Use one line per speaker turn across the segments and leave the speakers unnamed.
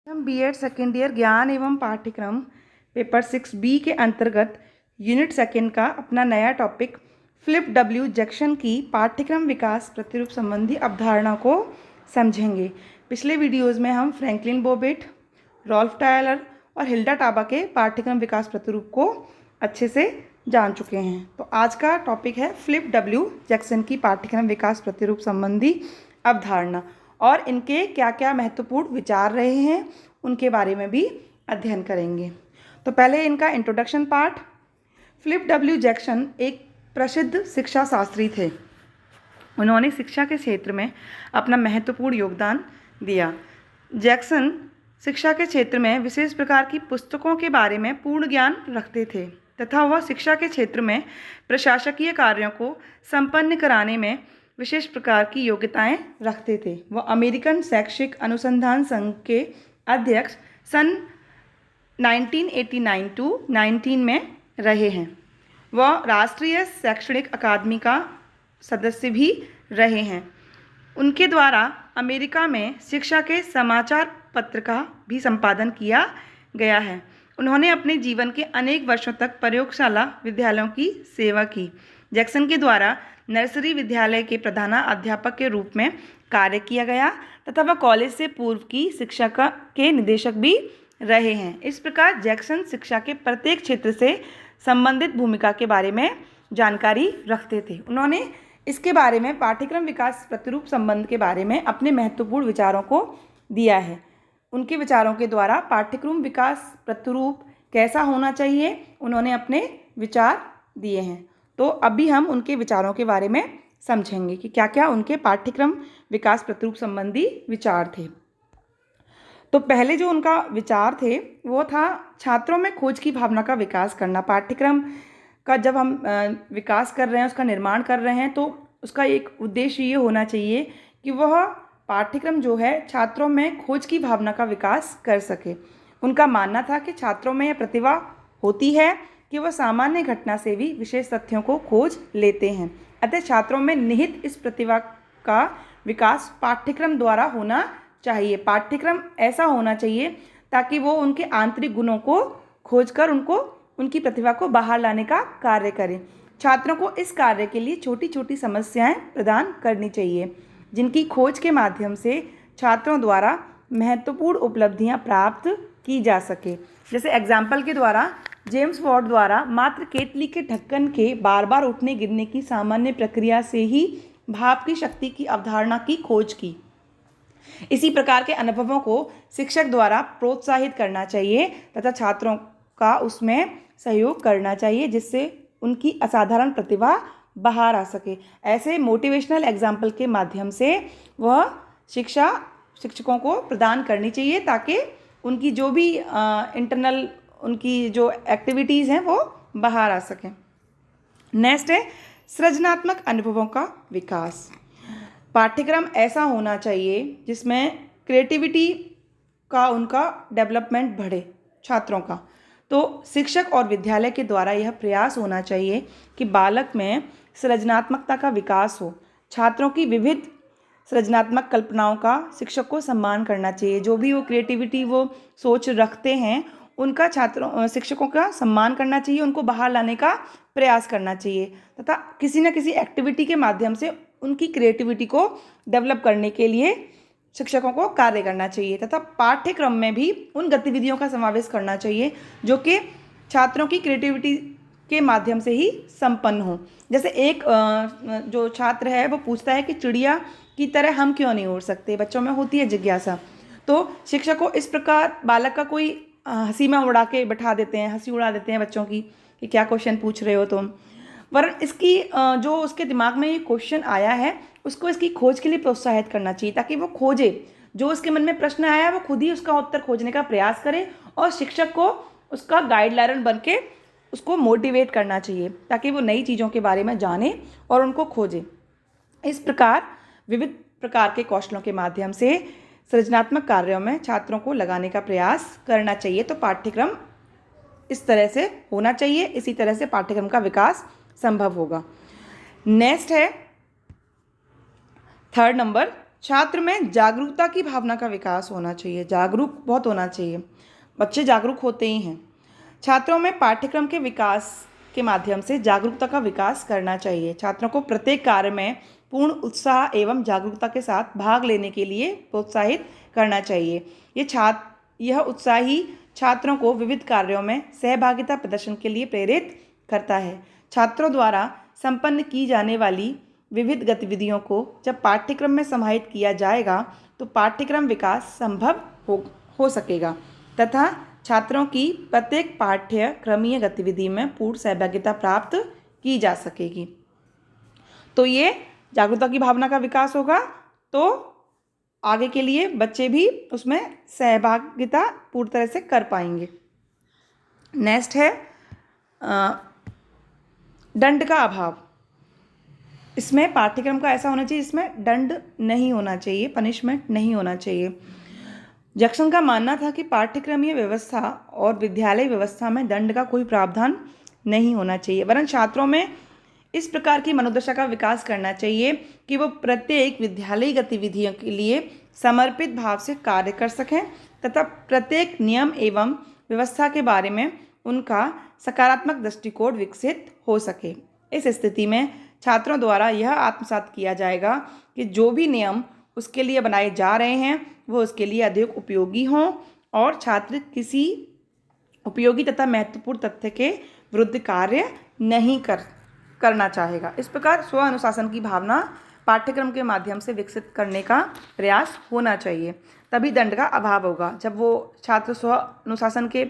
हम BEd second year ज्ञान एवं पाठ्यक्रम पेपर 6B के अंतर्गत यूनिट सेकेंड का अपना नया टॉपिक फ्लिप डब्ल्यू जैक्सन की पाठ्यक्रम विकास प्रतिरूप संबंधी अवधारणा को समझेंगे। पिछले वीडियोस में हम फ्रैंकलिन बोबिट, रॉल्फ टायलर और हिल्डा टाबा के पाठ्यक्रम विकास प्रतिरूप को अच्छे से जान चुके हैं। तो आज का टॉपिक है फ्लिप डब्ल्यू जैक्सन की पाठ्यक्रम विकास प्रतिरूप संबंधी अवधारणा और इनके क्या क्या महत्वपूर्ण विचार रहे हैं उनके बारे में भी अध्ययन करेंगे। तो पहले इनका introduction part. Flip W Jackson एक प्रसिद्ध शिक्षा शास्त्री थे। उन्होंने शिक्षा के क्षेत्र में अपना महत्वपूर्ण योगदान दिया। जैक्सन शिक्षा के क्षेत्र में विशेष प्रकार की पुस्तकों के बारे में पूर्ण ज्ञान रखते थे तथा वह शिक्षा के क्षेत्र में प्रशासकीय कार्यों को संपन्न कराने में विशेष प्रकार की योग्यताएं रखते थे। वह अमेरिकन शैक्षिक अनुसंधान संघ के अध्यक्ष सन 1989 टू 19 में रहे हैं। वह राष्ट्रीय शैक्षणिक अकादमी का सदस्य भी रहे हैं। उनके द्वारा अमेरिका में शिक्षा के समाचार पत्र का भी संपादन किया गया है। उन्होंने अपने जीवन के अनेक वर्षों तक प्रयोगशाला विद्यालयों की सेवा की। जैक्सन के द्वारा नर्सरी विद्यालय के प्रधानाध्यापक के रूप में कार्य किया गया तथा वह कॉलेज से पूर्व की शिक्षा के निदेशक भी रहे हैं। इस प्रकार जैक्सन शिक्षा के प्रत्येक क्षेत्र से संबंधित भूमिका के बारे में जानकारी रखते थे। उन्होंने इसके बारे में पाठ्यक्रम विकास प्रतिरूप संबंध के बारे में अपने महत्वपूर्ण विचारों को दिया है। उनके विचारों के द्वारा पाठ्यक्रम विकास प्रतिरूप कैसा होना चाहिए उन्होंने अपने विचार दिए हैं। तो अभी हम उनके विचारों के बारे में समझेंगे कि क्या क्या उनके पाठ्यक्रम विकास प्रतिरूप संबंधी विचार थे। तो पहले जो उनका विचार थे वो था छात्रों में खोज की भावना का विकास करना। पाठ्यक्रम का जब हम विकास कर रहे हैं, उसका निर्माण कर रहे हैं, तो उसका एक उद्देश्य ये होना चाहिए कि वह पाठ्यक्रम जो है छात्रों में खोज की भावना का विकास कर सके। उनका मानना था कि छात्रों में यह प्रतिभा होती है कि वह सामान्य घटना से भी विशेष तथ्यों को खोज लेते हैं। अतः छात्रों में निहित इस प्रतिभा का विकास पाठ्यक्रम द्वारा होना चाहिए। पाठ्यक्रम ऐसा होना चाहिए ताकि वो उनके आंतरिक गुणों को खोजकर उनकी प्रतिभा को बाहर लाने का कार्य करें। छात्रों को इस कार्य के लिए छोटी छोटी समस्याएं प्रदान करनी चाहिए जिनकी खोज के माध्यम से छात्रों द्वारा महत्वपूर्ण उपलब्धियां प्राप्त की जा सके। जैसे एग्जाम्पल के द्वारा जेम्स वॉट द्वारा मात्र केतली के ढक्कन के बार बार उठने गिरने की सामान्य प्रक्रिया से ही भाप की शक्ति की अवधारणा की खोज की। इसी प्रकार के अनुभवों को शिक्षक द्वारा प्रोत्साहित करना चाहिए तथा छात्रों का उसमें सहयोग करना चाहिए जिससे उनकी असाधारण प्रतिभा बाहर आ सके। ऐसे मोटिवेशनल एग्जाम्पल के माध्यम से वह शिक्षा शिक्षकों को प्रदान करनी चाहिए ताकि उनकी जो भी इंटरनल उनकी जो एक्टिविटीज़ हैं वो बाहर आ सकें। नेक्स्ट है सृजनात्मक अनुभवों का विकास। पाठ्यक्रम ऐसा होना चाहिए जिसमें क्रिएटिविटी का उनका डेवलपमेंट बढ़े छात्रों का। तो शिक्षक और विद्यालय के द्वारा यह प्रयास होना चाहिए कि बालक में सृजनात्मकता का विकास हो। छात्रों की विविध सृजनात्मक कल्पनाओं का शिक्षक को सम्मान करना चाहिए। जो भी वो क्रिएटिविटी वो सोच रखते हैं उनका शिक्षकों का सम्मान करना चाहिए, उनको बाहर लाने का प्रयास करना चाहिए तथा किसी न किसी एक्टिविटी के माध्यम से उनकी क्रिएटिविटी को डेवलप करने के लिए शिक्षकों को कार्य करना चाहिए तथा पाठ्यक्रम में भी उन गतिविधियों का समावेश करना चाहिए जो कि छात्रों की क्रिएटिविटी के माध्यम से ही संपन्न हो। जैसे एक जो छात्र है वो पूछता है कि चिड़िया की तरह हम क्यों नहीं उड़ सकते। बच्चों में होती है जिज्ञासा। तो शिक्षक को इस प्रकार बालक का कोई हंसी में उड़ा के बैठा देते हैं, हंसी उड़ा देते हैं बच्चों की कि क्या क्वेश्चन पूछ रहे हो तुम। वरन इसकी जो उसके दिमाग में ये क्वेश्चन आया है उसको इसकी खोज के लिए प्रोत्साहित करना चाहिए ताकि वो खोजे। जो उसके मन में प्रश्न आया है वो खुद ही उसका उत्तर खोजने का प्रयास करे और शिक्षक को उसका गाइडलाइन बन के उसको मोटिवेट करना चाहिए ताकि वो नई चीज़ों के बारे में जाने और उनको खोजे। इस प्रकार विविध प्रकार के कौशलों के माध्यम से सृजनात्मक कार्यों में छात्रों को लगाने का प्रयास करना चाहिए। तो पाठ्यक्रम इस तरह से होना चाहिए, इसी तरह से पाठ्यक्रम का विकास संभव होगा। नेक्स्ट है थर्ड नंबर छात्र में जागरूकता की भावना का विकास होना चाहिए। जागरूक बहुत होना चाहिए, बच्चे जागरूक होते ही हैं। छात्रों में पाठ्यक्रम के विकास के माध्यम से जागरूकता का विकास करना चाहिए। छात्रों को प्रत्येक कार्य में पूर्ण उत्साह एवं जागरूकता के साथ भाग लेने के लिए प्रोत्साहित करना चाहिए। यह उत्साह ही छात्रों को विविध कार्यों में सहभागिता प्रदर्शन के लिए प्रेरित करता है। छात्रों द्वारा संपन्न की जाने वाली विविध गतिविधियों को जब पाठ्यक्रम में समाहित किया जाएगा तो पाठ्यक्रम विकास संभव हो सकेगा तथा छात्रों की प्रत्येक पाठ्यक्रमीय गतिविधि में पूर्ण सहभागिता प्राप्त की जा सकेगी। तो ये जागरूकता की भावना का विकास होगा तो आगे के लिए बच्चे भी उसमें सहभागिता पूर्ण तरह से कर पाएंगे। नेक्स्ट है दंड का अभाव। इसमें पाठ्यक्रम का ऐसा होना चाहिए इसमें दंड नहीं होना चाहिए, पनिशमेंट नहीं होना चाहिए। जैक्सन का मानना था कि पाठ्यक्रमीय व्यवस्था और विद्यालय व्यवस्था में दंड का कोई प्रावधान नहीं होना चाहिए, वरन छात्रों में इस प्रकार की मनोदशा का विकास करना चाहिए कि वो प्रत्येक विद्यालयी गतिविधियों के लिए समर्पित भाव से कार्य कर सकें तथा प्रत्येक नियम एवं व्यवस्था के बारे में उनका सकारात्मक दृष्टिकोण विकसित हो सके। इस स्थिति में छात्रों द्वारा यह आत्मसात किया जाएगा कि जो भी नियम उसके लिए बनाए जा रहे हैं वो उसके लिए अधिक उपयोगी हों और छात्र किसी उपयोगी तथा महत्वपूर्ण तथ्य के विरुद्ध कार्य नहीं करना चाहेगा। इस प्रकार स्व अनुशासन की भावना पाठ्यक्रम के माध्यम से विकसित करने का प्रयास होना चाहिए, तभी दंड का अभाव होगा। जब वो छात्र स्व अनुशासन के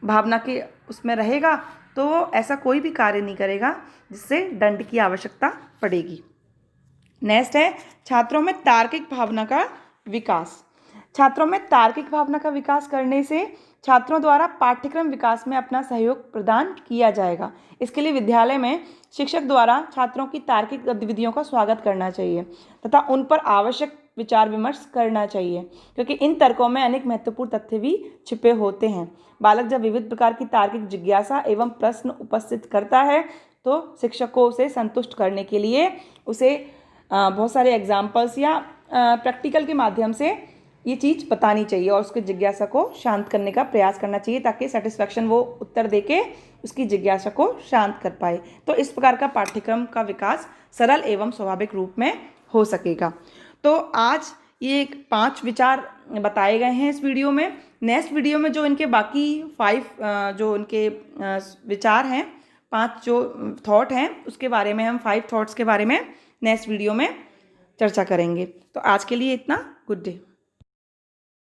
भावना के उसमें रहेगा तो वो ऐसा कोई भी कार्य नहीं करेगा जिससे दंड की आवश्यकता पड़ेगी। नेक्स्ट है छात्रों में तार्किक भावना का विकास। छात्रों में तार्किक भावना का विकास करने से छात्रों द्वारा पाठ्यक्रम विकास में अपना सहयोग प्रदान किया जाएगा। इसके लिए विद्यालय में शिक्षक द्वारा छात्रों की तार्किक गतिविधियों का स्वागत करना चाहिए तथा उन पर आवश्यक विचार विमर्श करना चाहिए, क्योंकि इन तर्कों में अनेक महत्वपूर्ण तथ्य भी छिपे होते हैं। बालक जब विविध प्रकार की तार्किक जिज्ञासा एवं प्रश्न उपस्थित करता है तो शिक्षकों उसे संतुष्ट करने के लिए उसे बहुत सारे एग्जाम्पल्स या प्रैक्टिकल के माध्यम से ये चीज़ बतानी चाहिए और उसकी जिज्ञासा को शांत करने का प्रयास करना चाहिए ताकि सेटिस्फैक्शन वो उत्तर देके उसकी जिज्ञासा को शांत कर पाए। तो इस प्रकार का पाठ्यक्रम का विकास सरल एवं स्वाभाविक रूप में हो सकेगा। तो आज ये 5 विचार बताए गए हैं इस वीडियो में। नेक्स्ट वीडियो में जो इनके बाकी 5 जो इनके विचार हैं, 5 जो थॉट हैं उसके बारे में हम 5 थॉट्स के बारे में नेक्स्ट वीडियो में चर्चा करेंगे। तो आज के लिए इतना। Good day.